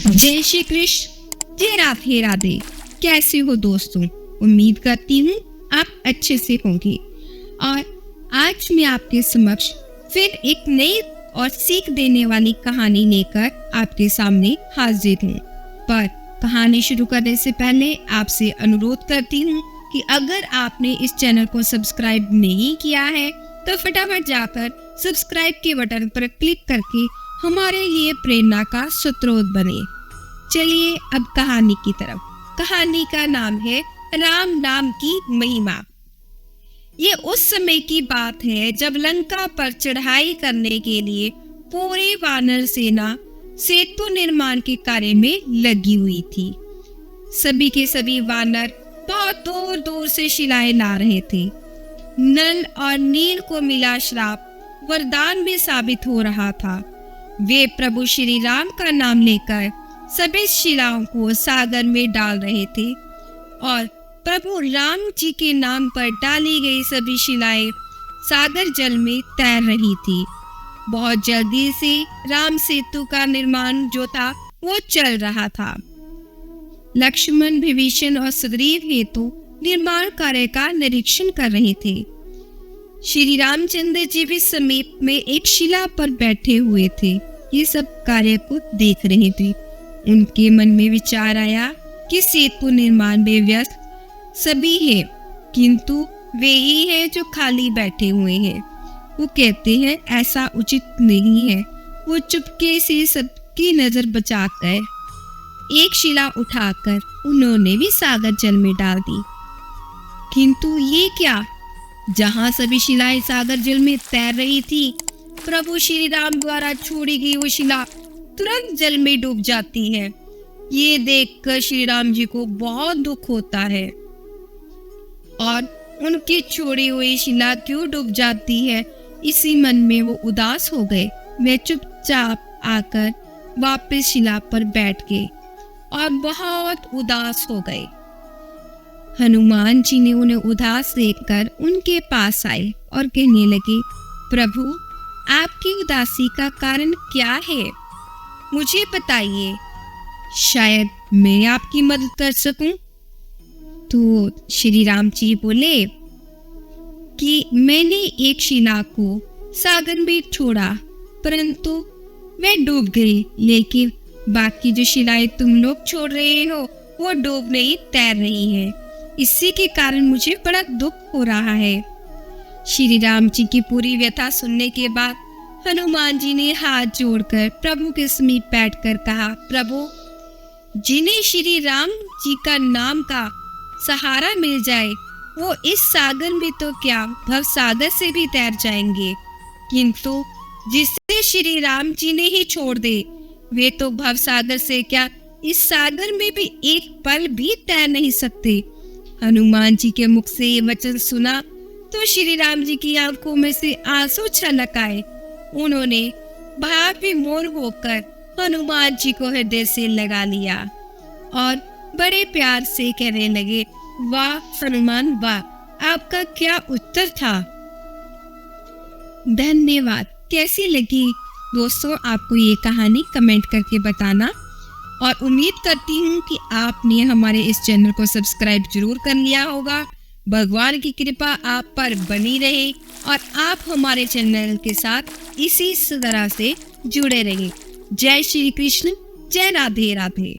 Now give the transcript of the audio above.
जय श्री कृष्ण, जय राधे राधे। कैसे हो दोस्तों? उम्मीद करती हूँ आप अच्छे से होंगे। और आज मैं आपके समक्ष फिर एक नई और सीख देने वाली कहानी लेकर आपके सामने हाजिर हूँ। पर कहानी शुरू करने से पहले आपसे अनुरोध करती हूँ कि अगर आपने इस चैनल को सब्सक्राइब नहीं किया है तो फटाफट जाकर सब्सक्राइब के बटन पर क्लिक करके हमारे लिए प्रेरणा का स्रोत बने। चलिए अब कहानी की तरफ। कहानी का नाम है राम नाम की महिमा। ये उस समय की बात है जब लंका पर चढ़ाई करने के लिए पूरी वानर सेना सेतु निर्माण के कार्य में लगी हुई थी। सभी के सभी वानर बहुत दूर दूर से शिलाएं ला रहे थे। नल और नील को मिला श्राप वरदान में साबित हो रहा था। वे प्रभु श्री राम का नाम लेकर सभी शिलाओं को सागर में डाल रहे थे और प्रभु राम जी के नाम पर डाली गई सभी शिलाएं सागर जल में तैर रही थी। बहुत जल्दी से राम सेतु का निर्माण जो था वो चल रहा था। लक्ष्मण, विभीषण और सुग्रीव हेतु निर्माण कार्य का निरीक्षण कर रहे थे। श्री रामचंद्र जी भी समीप में एक शिला पर बैठे हुए थे। ये सब कार्य को देख रहे थे। उनके मन में विचार आया कि सेतु निर्माण में व्यस्त सभी हैं, किंतु वे ही हैं जो खाली बैठे हुए हैं। वो कहते हैं ऐसा उचित नहीं है। वो चुपके से सबकी नजर बचाकर एक शिला उठाकर उन्होंने भी सागर जल में डाल दी। किंतु ये क्या, जहां सभी शिलाएं सागर जल में तैर रही थी, प्रभु श्री राम द्वारा छोड़ी गई वो शिला तुरंत जल में डूब जाती है। ये देखकर श्री राम जी को बहुत दुख होता है और उनकी छोड़ी हुई शिला क्यों डूब जाती है, इसी मन में वो उदास हो गए। वे चुपचाप आकर वापस शिला पर बैठ गए और बहुत उदास हो गए। हनुमान जी ने उन्हें उदास देखकर उनके पास आए और कहने लगे, प्रभु आपकी उदासी का कारण क्या है, मुझे बताइए, शायद मैं आपकी मदद कर सकूं। तो श्री राम जी बोले कि मैंने एक शिला को सागर में छोड़ा परंतु वह डूब गई, लेकिन बाकी जो शिलाएं तुम लोग छोड़ रहे हो वो डूब नहीं, तैर रही है। इसी के कारण मुझे बड़ा दुख हो रहा है। श्री राम जी की पूरी व्यथा सुनने के बाद हनुमान जी ने हाथ जोड़कर प्रभु के समीप बैठकर कहा, प्रभु जिन्हें श्री राम जी का नाम का सहारा मिल जाए वो इस सागर में तो क्या भव सागर से भी तैर जाएंगे, किंतु जिसे श्री राम जी ने ही छोड़ दे वे तो भव सागर से क्या इस सागर में भी एक पल भी तैर नहीं सकते। हनुमान जी के मुख से ये वचन सुना तो श्री राम जी की आंखों में से आंसू छलक आए। उन्होंने भाव विमोह होकर हनुमान जी को हृदय से लगा लिया और बड़े प्यार से कहने लगे, वाह हनुमान वाह, आपका क्या उत्तर था। धन्यवाद। कैसी लगी दोस्तों आपको ये कहानी, कमेंट करके बताना। और उम्मीद करती हूँ कि आपने हमारे इस चैनल को सब्सक्राइब जरूर कर लिया होगा। भगवान की कृपा आप पर बनी रहे और आप हमारे चैनल के साथ इसी तरह से जुड़े रहिए। जय श्री कृष्ण, जय राधे राधे।